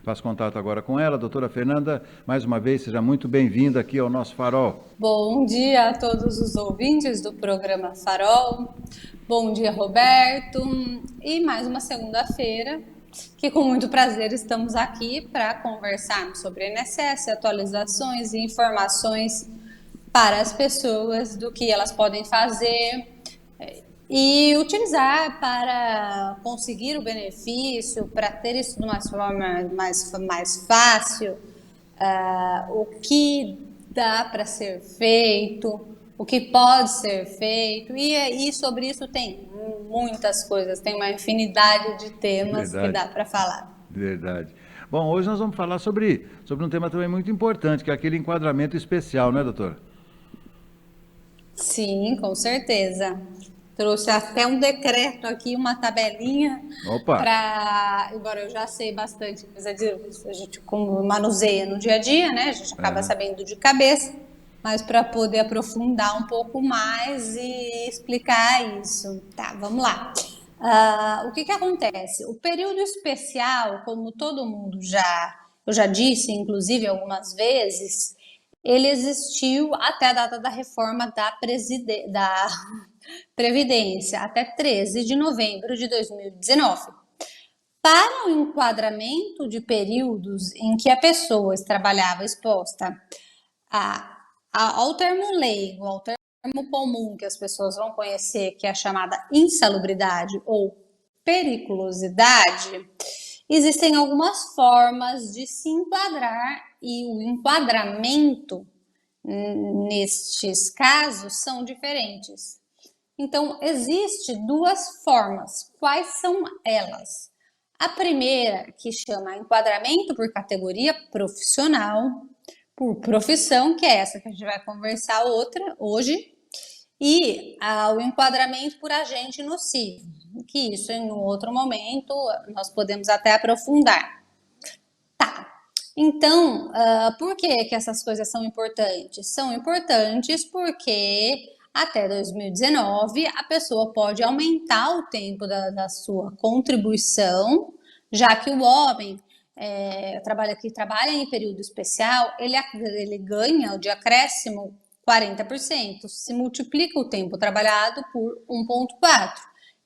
Faço contato agora com ela. Doutora Fernanda, mais uma vez, seja muito bem-vinda aqui ao nosso Farol. Bom dia a todos os ouvintes do programa Farol. Bom dia, Roberto. E mais uma segunda-feira que, com muito prazer, estamos aqui para conversarmos sobre INSS, atualizações e informações para as pessoas do que elas podem fazer e utilizar para conseguir o benefício, para ter isso de uma forma mais fácil, o que dá para ser feito, o que pode ser feito, e sobre isso tem muitas coisas, tem uma infinidade de temas que Verdade, dá para falar. verdade. Bom, hoje nós vamos falar sobre um tema também muito importante, que é aquele enquadramento especial, né, doutor? Sim, com certeza. Trouxe até um decreto aqui, uma tabelinha Opa! para, embora eu já sei bastante coisa disso, a gente como manuseia no dia a dia, né? A gente acaba Aham. sabendo de cabeça, mas para poder aprofundar um pouco mais e explicar isso. Tá, vamos lá. O que que acontece? O período especial, como todo mundo eu já disse, inclusive algumas vezes, ele existiu até a data da reforma da Previdência, até 13 de novembro de 2019. Para o enquadramento de períodos em que a pessoa trabalhava exposta a, ao termo leigo, ao termo comum que as pessoas vão conhecer, que é a chamada insalubridade ou periculosidade, existem algumas formas de se enquadrar e o enquadramento nestes casos são diferentes. Então, existe duas formas. Quais são elas? A primeira, que chama enquadramento por categoria profissional, por profissão, que é essa que a gente vai conversar outra hoje, e o enquadramento por agente nocivo, que isso em um outro momento nós podemos até aprofundar. Tá. Então, por que que essas coisas são importantes? São importantes porque até 2019 a pessoa pode aumentar o tempo da sua contribuição, já que o homem que trabalha em período especial, ele ganha de acréscimo 40%, se multiplica o tempo trabalhado por 1,4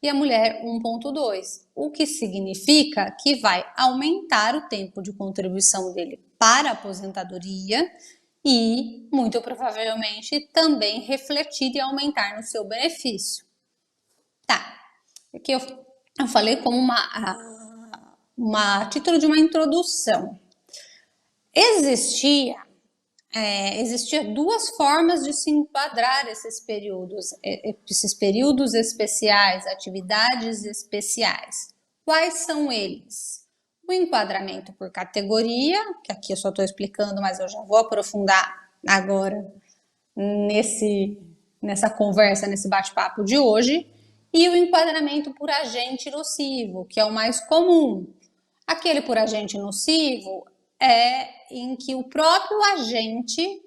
e a mulher 1,2, o que significa que vai aumentar o tempo de contribuição dele para a aposentadoria e, muito provavelmente, também refletir e aumentar no seu benefício. Tá, aqui eu falei como uma título de uma introdução. Existia duas formas de se enquadrar esses períodos especiais, atividades especiais. Quais são eles? O enquadramento por categoria, que aqui eu só estou explicando, mas eu já vou aprofundar agora nessa conversa, nesse bate-papo de hoje, e o enquadramento por agente nocivo, que é o mais comum. Aquele por agente nocivo é em que o próprio agente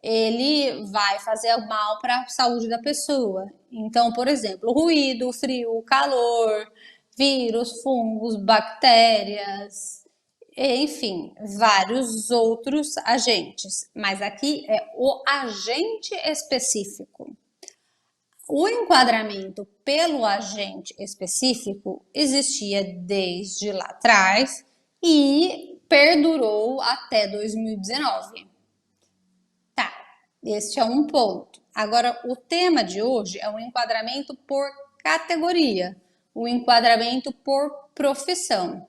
ele vai fazer mal para a saúde da pessoa. Então, por exemplo, ruído, frio, calor, vírus, fungos, bactérias, enfim, vários outros agentes. Mas aqui é o agente específico. O enquadramento pelo agente específico existia desde lá atrás e perdurou até 2019. Tá, este é um ponto. Agora, o tema de hoje é o enquadramento por categoria, o enquadramento por profissão.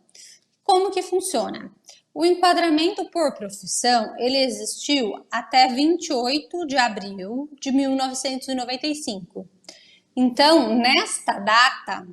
Como que funciona? O enquadramento por profissão, ele existiu até 28 de abril de 1995. Então, nesta data,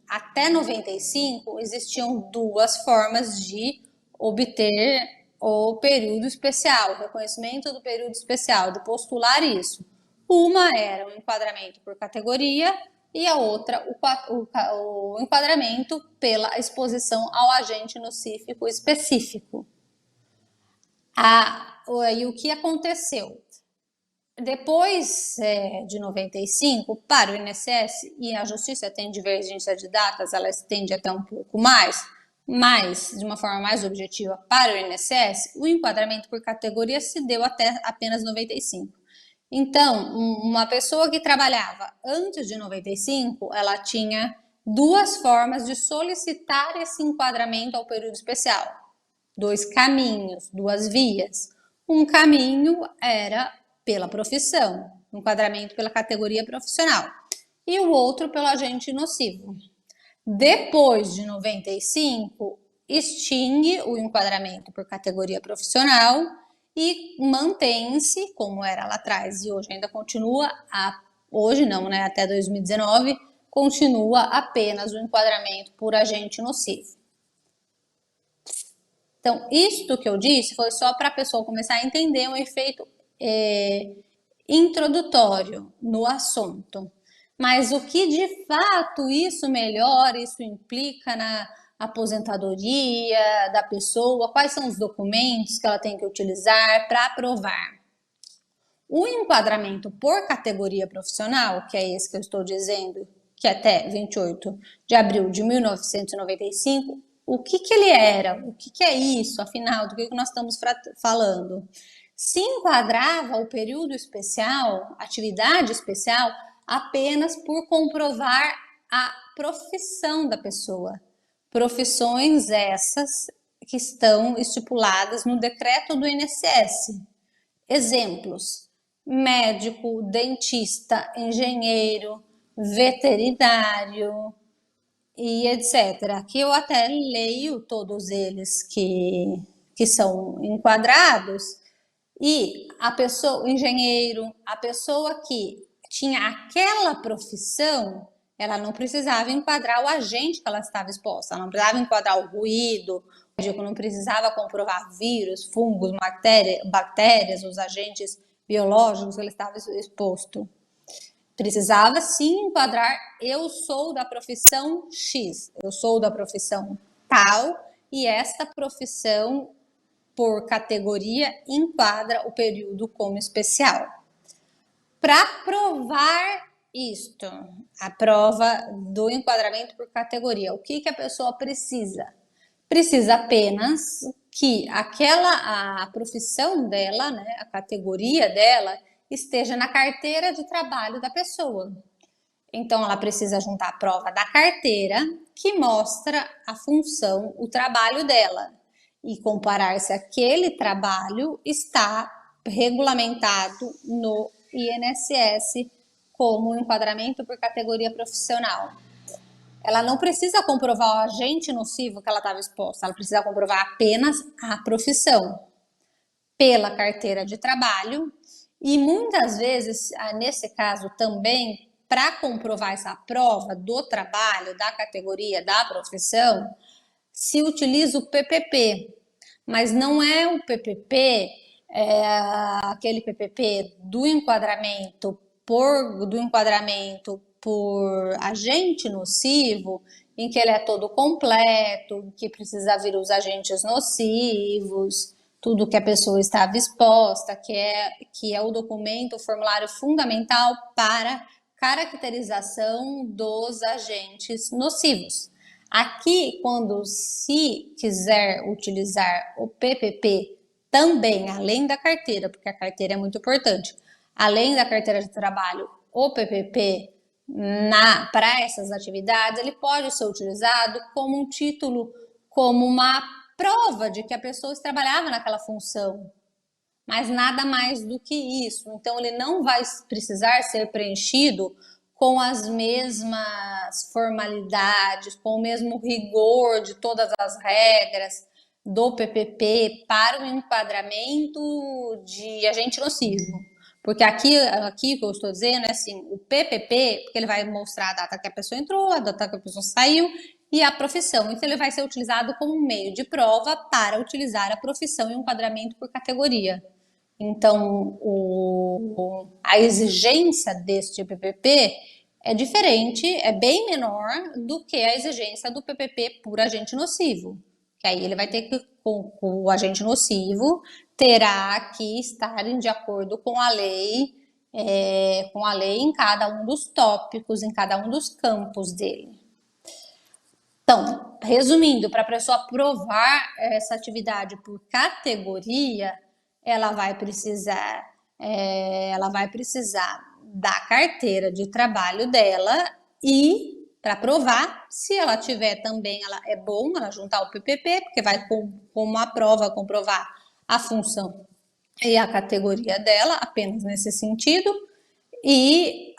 até 95, existiam duas formas de obter o período especial, o reconhecimento do período especial, de postular isso. Uma era o enquadramento por categoria e a outra o enquadramento pela exposição ao agente nocífico específico. E o que aconteceu? Depois de 95, para o INSS, e a Justiça tem divergência de datas, ela estende até um pouco mais, Mas, de uma forma mais objetiva para o INSS, o enquadramento por categoria se deu até apenas 95. Então, uma pessoa que trabalhava antes de 95, ela tinha duas formas de solicitar esse enquadramento ao período especial. Dois caminhos, duas vias. Um caminho era pela profissão, enquadramento pela categoria profissional, e o outro pelo agente nocivo. Depois de 95, extingue o enquadramento por categoria profissional e mantém-se, como era lá atrás e hoje ainda continua, hoje não, né, até 2019, continua apenas o enquadramento por agente nocivo. Então, isto que eu disse foi só para a pessoa começar a entender um efeito introdutório no assunto. Mas o que de fato isso melhora, isso implica na aposentadoria da pessoa, quais são os documentos que ela tem que utilizar para aprovar. O enquadramento por categoria profissional, que é esse que eu estou dizendo, que até 28 de abril de 1995, o que ele era? O que é isso, afinal, do que nós estamos falando? Se enquadrava o período especial, atividade especial, apenas por comprovar a profissão da pessoa. Profissões essas que estão estipuladas no decreto do INSS. Exemplos: médico, dentista, engenheiro, veterinário e etc. Aqui eu até leio todos eles que são enquadrados. E a pessoa, o engenheiro, a pessoa que tinha aquela profissão, ela não precisava enquadrar o agente que ela estava exposta, ela não precisava enquadrar o ruído, o médico não precisava comprovar vírus, fungos, bactérias, os agentes biológicos que ele estava exposto. Precisava sim enquadrar: eu sou da profissão X, eu sou da profissão tal, e esta profissão por categoria enquadra o período como especial. Para provar isto, a prova do enquadramento por categoria, o que a pessoa precisa? Precisa apenas que a profissão dela, né, a categoria dela, esteja na carteira de trabalho da pessoa. Então, ela precisa juntar a prova da carteira, que mostra a função, o trabalho dela, e comparar se aquele trabalho está regulamentado no INSS como enquadramento por categoria profissional. Ela não precisa comprovar o agente nocivo que ela estava exposta, ela precisa comprovar apenas a profissão pela carteira de trabalho. E muitas vezes, nesse caso também, para comprovar essa prova do trabalho, da categoria, da profissão, se utiliza o PPP, mas não é o PPP, aquele PPP do enquadramento por agente nocivo, em que ele é todo completo, que precisa vir os agentes nocivos, tudo que a pessoa estava exposta, que é o documento, o formulário fundamental para caracterização dos agentes nocivos. Aqui, quando se quiser utilizar o PPP também, além da carteira, porque a carteira é muito importante, além da carteira de trabalho, o PPP para essas atividades, ele pode ser utilizado como um título, como uma prova de que a pessoa trabalhava naquela função, mas nada mais do que isso. Então, ele não vai precisar ser preenchido com as mesmas formalidades, com o mesmo rigor de todas as regras do PPP para o enquadramento de agente nocivo. Porque aqui que eu estou dizendo é assim, o PPP, porque ele vai mostrar a data que a pessoa entrou, a data que a pessoa saiu e a profissão. Então, ele vai ser utilizado como um meio de prova para utilizar a profissão e o enquadramento por categoria. Então, a exigência deste PPP é diferente, é bem menor do que a exigência do PPP por agente nocivo. Que aí ele vai ter que, com o agente nocivo, terá que estar de acordo com a lei em cada um dos tópicos, em cada um dos campos dele. Então, resumindo, para a pessoa aprovar essa atividade por categoria, ela vai precisar, da carteira de trabalho dela e para provar, se ela tiver também, é bom ela juntar o PPP, porque vai como uma prova comprovar a função e a categoria dela, apenas nesse sentido, e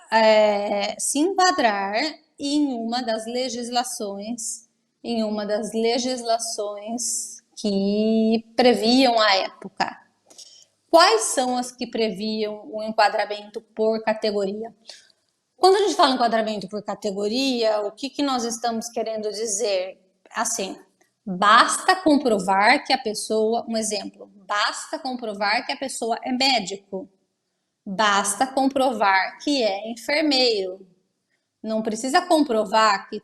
se enquadrar em uma das legislações que previam à época. Quais são as que previam o enquadramento por categoria? Quando a gente fala enquadramento por categoria, o que nós estamos querendo dizer? Assim, basta comprovar que a pessoa, um exemplo, basta comprovar que a pessoa é médico, basta comprovar que é enfermeiro. Não precisa comprovar que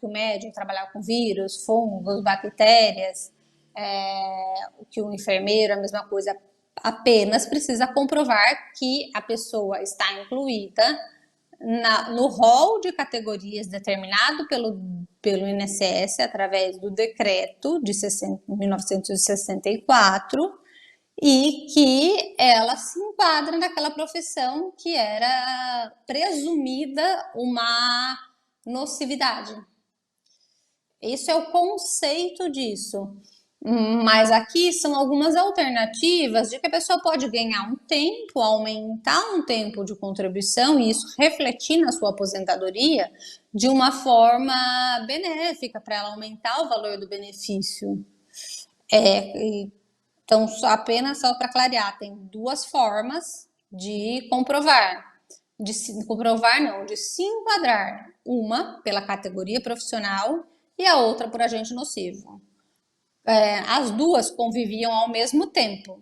o médico trabalhava com vírus, fungos, bactérias, que o enfermeiro, a mesma coisa. Apenas precisa comprovar que a pessoa está incluída no rol de categorias determinado pelo INSS através do decreto de 1964 e que ela se enquadra naquela profissão que era presumida uma nocividade. Esse é o conceito disso. Mas aqui são algumas alternativas de que a pessoa pode ganhar um tempo, aumentar um tempo de contribuição e isso refletir na sua aposentadoria de uma forma benéfica para ela aumentar o valor do benefício. Então, apenas só para clarear, tem duas formas de comprovar. De se enquadrar. Uma pela categoria profissional e a outra por agente nocivo. As duas conviviam ao mesmo tempo,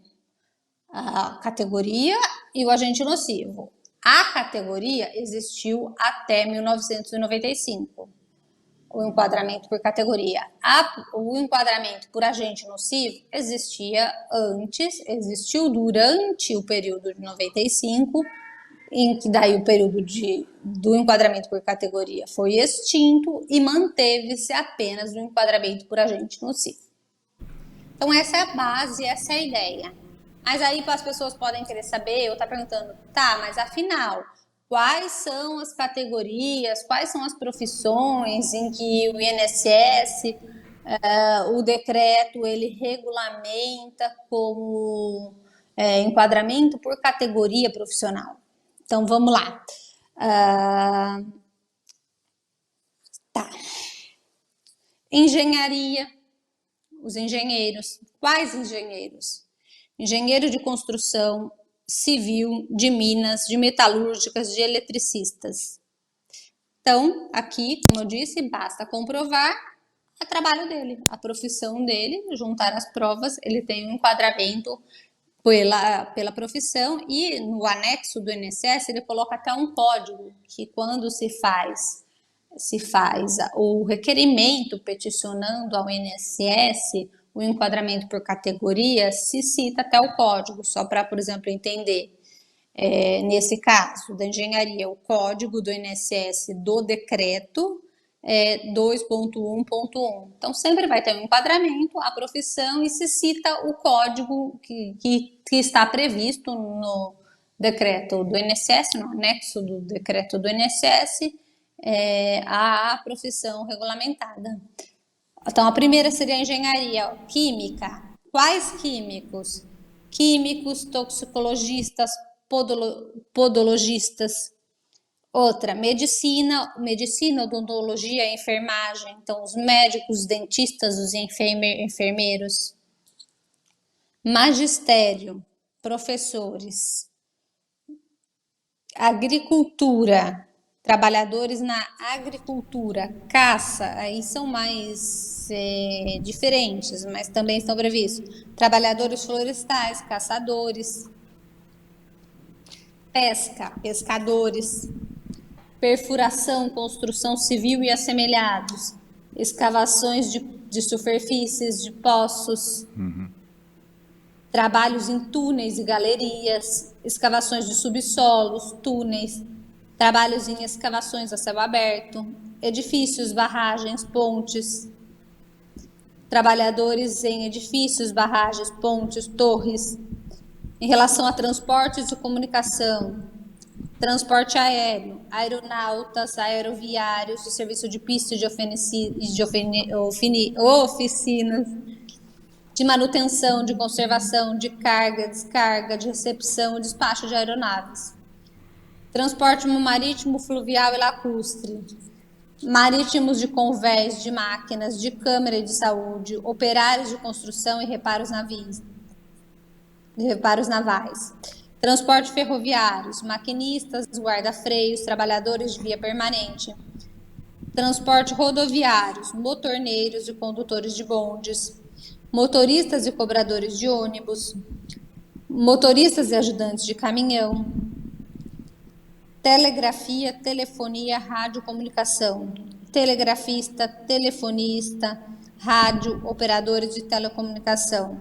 a categoria e o agente nocivo. A categoria existiu até 1995, o enquadramento por categoria. O enquadramento por agente nocivo existiu durante o período de 95, em que daí o período do enquadramento por categoria foi extinto e manteve-se apenas o enquadramento por agente nocivo. Então, essa é a base, essa é a ideia. Mas aí as pessoas podem querer saber, ou tá perguntando, tá, mas afinal, quais são as categorias, quais são as profissões em que o INSS, o decreto, ele regulamenta como enquadramento por categoria profissional? Então, vamos lá. Tá. Engenharia. Os engenheiros. Quais engenheiros? Engenheiro de construção, civil, de minas, de metalúrgicas, de eletricistas. Então, aqui, como eu disse, basta comprovar o trabalho dele, a profissão dele, juntar as provas, ele tem um enquadramento pela profissão e no anexo do INSS ele coloca até um código que quando se faz o requerimento peticionando ao INSS o enquadramento por categoria, se cita até o código, só para, por exemplo, entender. Nesse caso da engenharia, o código do INSS do decreto 2.1.1. Então, sempre vai ter um enquadramento, a profissão e se cita o código que está previsto no decreto do INSS, no anexo do decreto do INSS, a profissão regulamentada. Então, a primeira seria a engenharia química. Quais químicos? Químicos, toxicologistas, podologistas. Outra, medicina, odontologia, enfermagem. Então, os médicos, os dentistas, os enfermeiros. Magistério, professores. Agricultura, trabalhadores na agricultura. Caça, aí são mais diferentes, mas também estão previstos. Trabalhadores florestais, caçadores. Pesca, pescadores. Perfuração, construção civil e assemelhados. Escavações de superfícies, de poços. Trabalhos em túneis e galerias. Escavações de subsolos, túneis. Trabalhos em escavações a céu aberto, edifícios, barragens, pontes, trabalhadores em edifícios, barragens, pontes, torres. Em relação a transportes de comunicação, transporte aéreo, aeronautas, aeroviários, o serviço de pista e de oficinas, de manutenção, de conservação, de carga, descarga, de recepção e despacho de aeronaves. Transporte marítimo, fluvial e lacustre. Marítimos de convés, de máquinas, de câmara e de saúde, operários de construção e reparos navais. Transporte ferroviários, maquinistas, guarda-freios, trabalhadores de via permanente. Transporte rodoviários, motorneiros e condutores de bondes, motoristas e cobradores de ônibus, motoristas e ajudantes de caminhão, telegrafia, telefonia, radiocomunicação, telegrafista, telefonista, rádio, operadores de telecomunicação.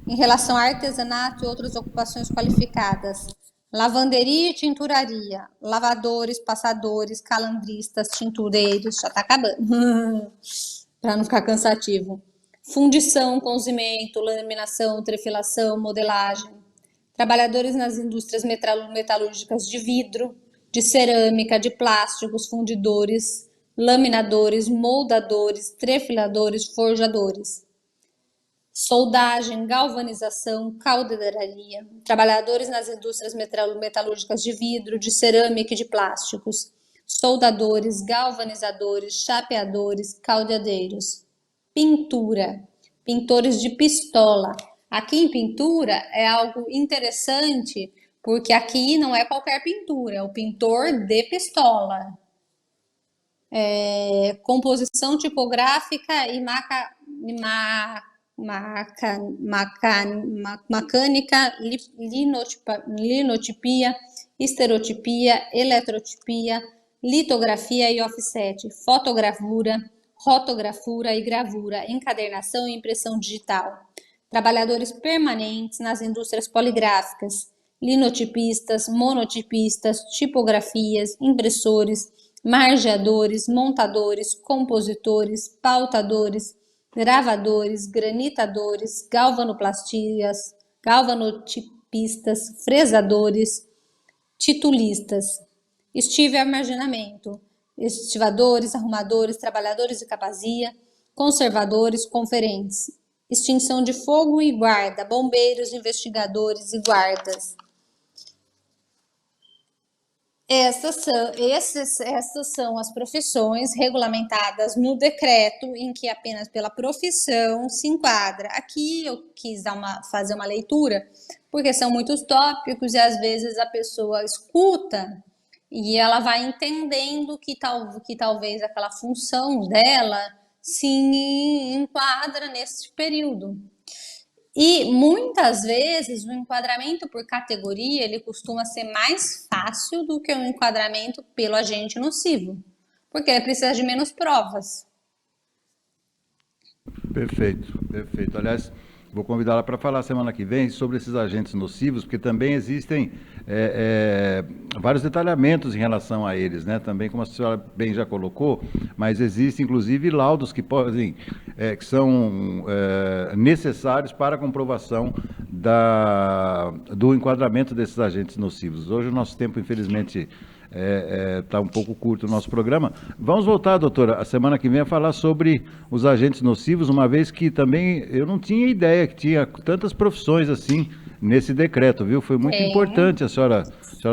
Em relação a artesanato e outras ocupações qualificadas, lavanderia e tinturaria, lavadores, passadores, calandristas, tintureiros, já está acabando, para não ficar cansativo. Fundição, cozimento, laminação, trefilação, modelagem. Trabalhadores nas indústrias metalúrgicas de vidro, de cerâmica, de plásticos, fundidores, laminadores, moldadores, trefiladores, forjadores. Soldagem, galvanização, caldeiraria. Trabalhadores nas indústrias metalúrgicas de vidro, de cerâmica e de plásticos. Soldadores, galvanizadores, chapeadores, caldeadeiros. Pintura, pintores de pistola. Aqui em pintura é algo interessante, porque aqui não é qualquer pintura, é o pintor de pistola. Composição tipográfica e mecânica, linotipia, esterotipia, eletrotipia, litografia e offset, fotogravura, rotografura e gravura, encadernação e impressão digital. Trabalhadores permanentes nas indústrias poligráficas, linotipistas, monotipistas, tipografias, impressores, margeadores, montadores, compositores, pautadores, gravadores, granitadores, galvanotipistas, fresadores, titulistas. Estive e armazenamento, estivadores, arrumadores, trabalhadores de capazia, conservadores, conferentes. Extinção de fogo e guarda, bombeiros, investigadores e guardas. Essas são as profissões regulamentadas no decreto em que apenas pela profissão se enquadra. Aqui eu quis fazer uma leitura, porque são muitos tópicos e às vezes a pessoa escuta e ela vai entendendo que talvez aquela função dela se enquadra nesse período. E muitas vezes o enquadramento por categoria ele costuma ser mais fácil do que o enquadramento pelo agente nocivo, porque ele precisa de menos provas. Perfeito, perfeito. Aliás, vou convidá-la para falar semana que vem sobre esses agentes nocivos, porque também existem vários detalhamentos em relação a eles, né? Também, como a senhora bem já colocou, mas existem, inclusive, laudos que podem, que são necessários para a comprovação do enquadramento desses agentes nocivos. Hoje o nosso tempo, infelizmente, está um pouco curto o nosso programa. Vamos voltar, doutora, a semana que vem a falar sobre os agentes nocivos, uma vez que também eu não tinha ideia que tinha tantas profissões assim nesse decreto, viu? Foi muito importante a senhora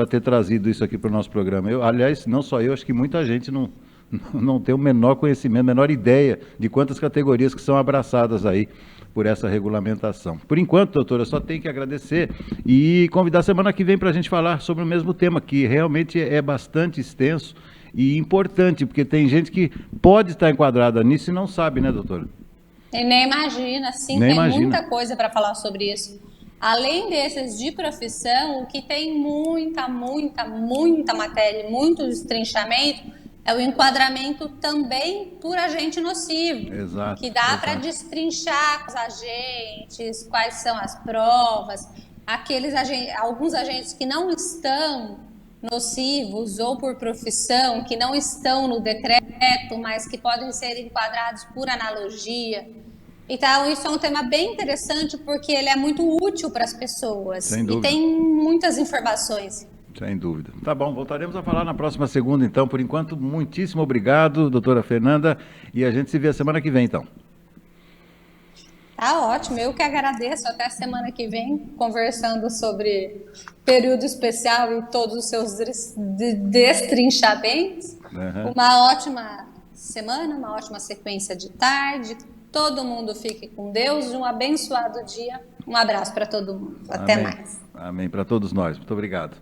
ter trazido isso aqui para o nosso programa. Aliás, não só eu, acho que muita gente não tem o menor conhecimento, a menor ideia de quantas categorias que são abraçadas aí por essa regulamentação. Por enquanto, doutora, só tenho que agradecer e convidar semana que vem para a gente falar sobre o mesmo tema, que realmente é bastante extenso e importante, porque tem gente que pode estar enquadrada nisso e não sabe, né, doutora? E nem imagina, sim, tem muita coisa para falar sobre isso. Além desses de profissão, o que tem muita matéria, muito destrinchamento, é o enquadramento também por agente nocivo. Exato, que dá para destrinchar os agentes, quais são as provas, alguns agentes que não estão nocivos ou por profissão que não estão no decreto, mas que podem ser enquadrados por analogia. Então, isso é um tema bem interessante porque ele é muito útil para as pessoas Sem e dúvida. tem muitas informações. Sem dúvida. Tá bom, voltaremos a falar na próxima segunda, então. Por enquanto, muitíssimo obrigado, doutora Fernanda, e a gente se vê a semana que vem, então. Tá ótimo, eu que agradeço. Até semana que vem, conversando sobre período especial e todos os seus destrinchamentos. Uhum. Uma ótima semana, uma ótima sequência de tarde. Todo mundo fique com Deus e um abençoado dia. Um abraço para todo mundo. Até Amém. mais. Amém para todos nós. Muito obrigado.